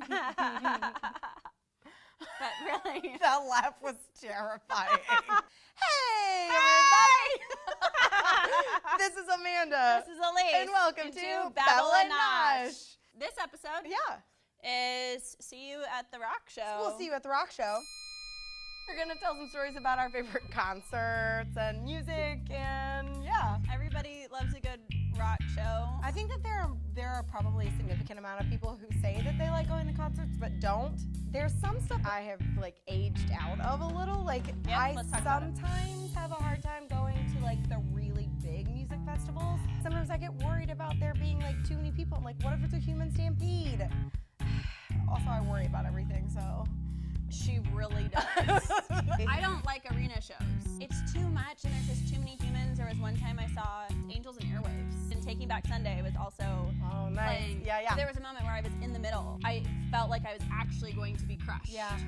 But really, that laugh was terrifying. Hey, everybody! This is Amanda. this is Elise. And welcome to Babble Nosh. This episode is See You at the Rock Show. We'll see you at the rock show. We're going to tell some stories about our favorite concerts and music and Everybody loves a good rock show. I think that there are probably a significant amount of people who say that they like going to concerts but don't. There's some stuff I have aged out of a little. I sometimes have a hard time going to the really big music festivals. Sometimes I get worried about there being too many people. I'm like, what if it's a human stampede? Also, I worry about everything, so. She really does. I don't like arena shows. It's too much and there's just too many humans. There was one time I saw Angels and Airwaves. And Taking Back Sunday was also playing. Yeah. There was a moment where I was in the middle. I felt like I was actually going to be crushed. Yeah.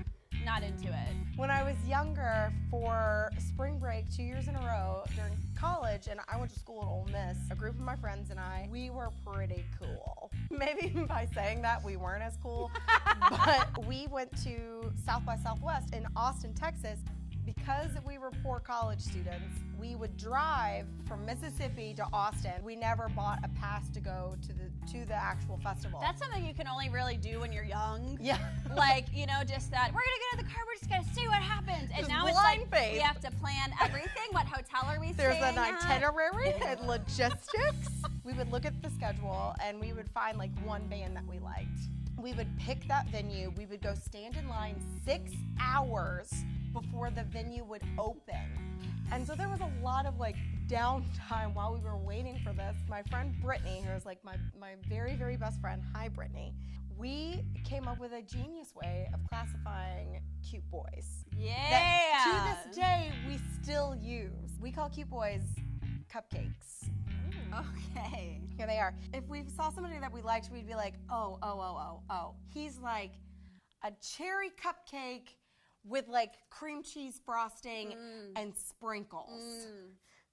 Not into it. When I was younger, for spring break 2 years in a row during college, and I went to school at Ole Miss, a group of my friends and I, we were pretty cool. Maybe by saying that we weren't as cool, but we went to South by Southwest in Austin, Texas. Because we were poor college students, we would drive from Mississippi to Austin. We never bought a pass to go to the actual festival. That's something you can only really do when you're young. Yeah. Just that, we're gonna get in the car, we're just gonna see what happens. And Just now blind it's faith. we have to plan everything. What hotel are we There's staying an at? itinerary and logistics. We would look at the schedule and we would find one band that we liked. We would pick that venue. We would go stand in line 6 hours before the venue would open. And so there was a lot of downtime while we were waiting for this. My friend Brittany, who was my very, very best friend, hi Brittany, we came up with a genius way of classifying cute boys. Yeah. That to this day we still use. We call cute boys cupcakes. Okay. Here they are. If we saw somebody that we liked, we'd be like, oh. He's like a cherry cupcake with cream cheese frosting and sprinkles.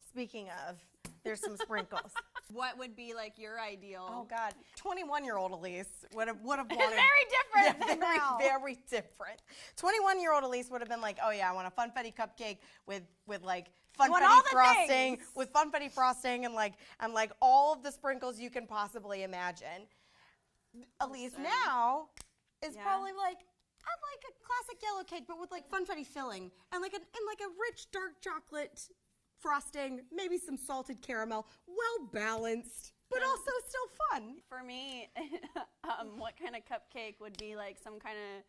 Speaking of, there's some sprinkles. What would be your ideal? Oh God, 21-year-old Elise would have wanted. It's very different. Yeah, very, now. very different. 21-year-old Elise would have been like, oh yeah, I want a funfetti cupcake with funfetti frosting, with funfetti frosting and all of the sprinkles you can possibly imagine. Elise now is probably I'd like a classic yellow cake, but with funfetti filling and a rich dark chocolate frosting, maybe some salted caramel, well balanced, but also still fun. For me, what kind of cupcake would be some kind of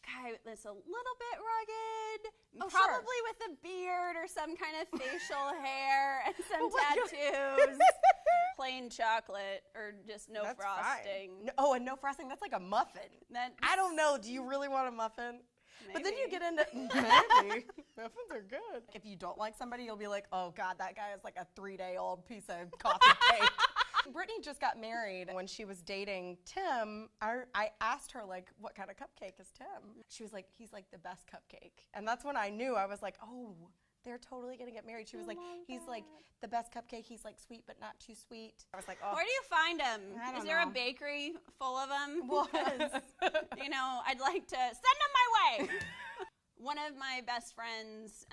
guy that's a little bit rugged, probably with a beard or some kind of facial hair and some tattoos. Plain chocolate or just no frosting. And no frosting. That's like a muffin. I don't know. Do you really want a muffin? Maybe. But then you get into maybe. Muffins are good. If you don't like somebody, you'll be like, oh God, that guy is a 3-day-old piece of coffee cake. Brittany just got married. When she was dating Tim, I asked her what kind of cupcake is Tim? She was like, he's the best cupcake. And that's when I knew. I was like, oh, they're totally gonna get married. She was he's the best cupcake. He's sweet but not too sweet. I was like, oh. Where do you find them? Is there a bakery full of them? Well, I'd like to send them my way. One of my best friends,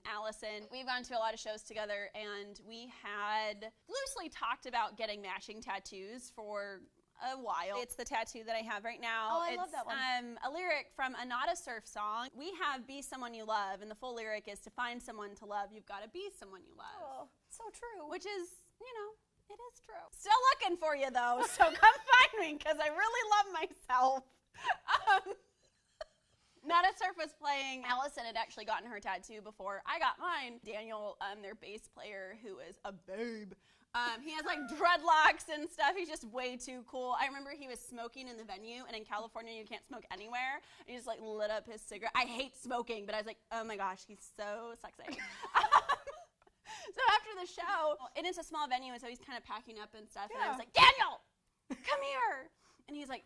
Allison, we've gone to a lot of shows together, and we had loosely talked about getting matching tattoos for a while. It's the tattoo that I have right now. Oh, I love that one. A lyric from a Not a Surf song. We have Be Someone You Love, and the full lyric is to find someone to love, you've got to be someone you love. Oh, so true. Which is, it is true. Still looking for you, though, so come find me, because I really love myself. Not a Surf was playing. Allison had actually gotten her tattoo before I got mine. Daniel, their bass player, who is a babe, he has dreadlocks and stuff. He's just way too cool. I remember he was smoking in the venue, and in California you can't smoke anywhere. He just lit up his cigarette. I hate smoking, but I was like, oh my gosh, he's so sexy. So after the show, and it's a small venue, and so he's kind of packing up and stuff, and I was like, Daniel, come here. And he's like,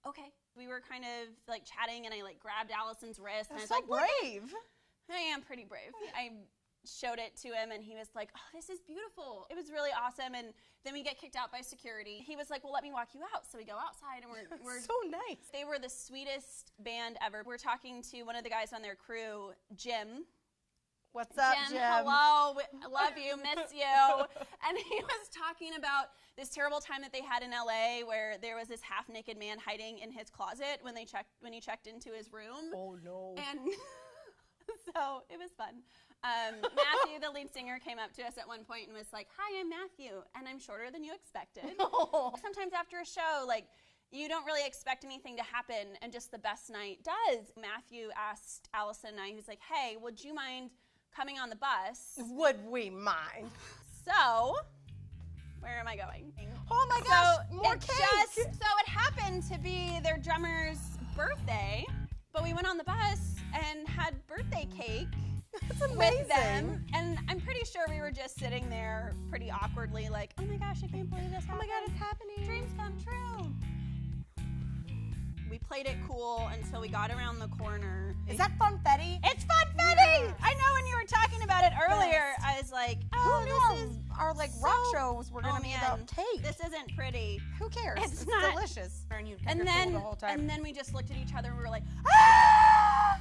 okay. We were kind of chatting, and I grabbed Allison's wrist, and I was so brave. I am pretty brave. showed it to him, and he was like, oh, this is beautiful. It was really awesome. And then we get kicked out by security. He was like, well, let me walk you out. So we go outside, and we're so nice. They were the sweetest band ever. We're talking to one of the guys on their crew, Jim. What's up, Jim? Hello, love you, miss you. And he was talking about this terrible time that they had in LA where there was this half-naked man hiding in his closet when he checked into his room. Oh no. And so it was fun. Matthew, the lead singer, came up to us at one point and was like, hi, I'm Matthew, and I'm shorter than you expected. Oh. Sometimes after a show, like, you don't really expect anything to happen, and just the best night does. Matthew asked Allison and I, he was like, hey, would you mind coming on the bus? Would we mind? So, where am I going? Oh my gosh, so more cake! So it happened to be their drummer's birthday, but we went on the bus and had birthday cake. That's amazing. With them, and I'm pretty sure we were just sitting there pretty awkwardly like, oh my gosh, I can't believe this happened. Oh my God, it's happening. Dreams come true. We played it cool until we got around the corner. Is that funfetti? It's funfetti! Yes. I know when you were talking about it earlier, I was like, oh, this is our like rock shows were gonna be about cake. This isn't pretty. Who cares? It's not delicious. And then the whole time. And then we just looked at each other and we were like, ah!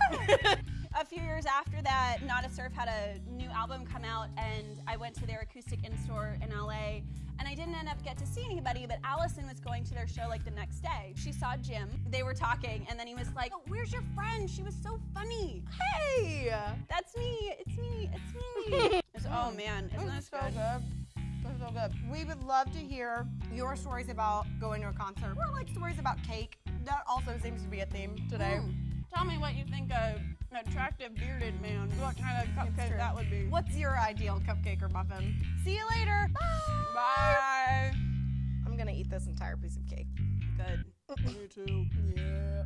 A few years after that, Not a Surf had a new album come out, and I went to their acoustic in-store in LA, and I didn't end up get to see anybody, but Allison was going to their show like the next day. She saw Jim, they were talking, and then he was like, oh, where's your friend? She was so funny. Hey! That's me, it's me, it's me. Oh man, isn't that so good? That's so good. We would love to hear your stories about going to a concert, or like stories about cake. That also seems to be a theme today. Tell me what you think of an attractive bearded man. What kind of cupcake that would be. What's your ideal cupcake or muffin? See you later. Bye. Bye. I'm gonna eat this entire piece of cake. Good. Me too. Yeah.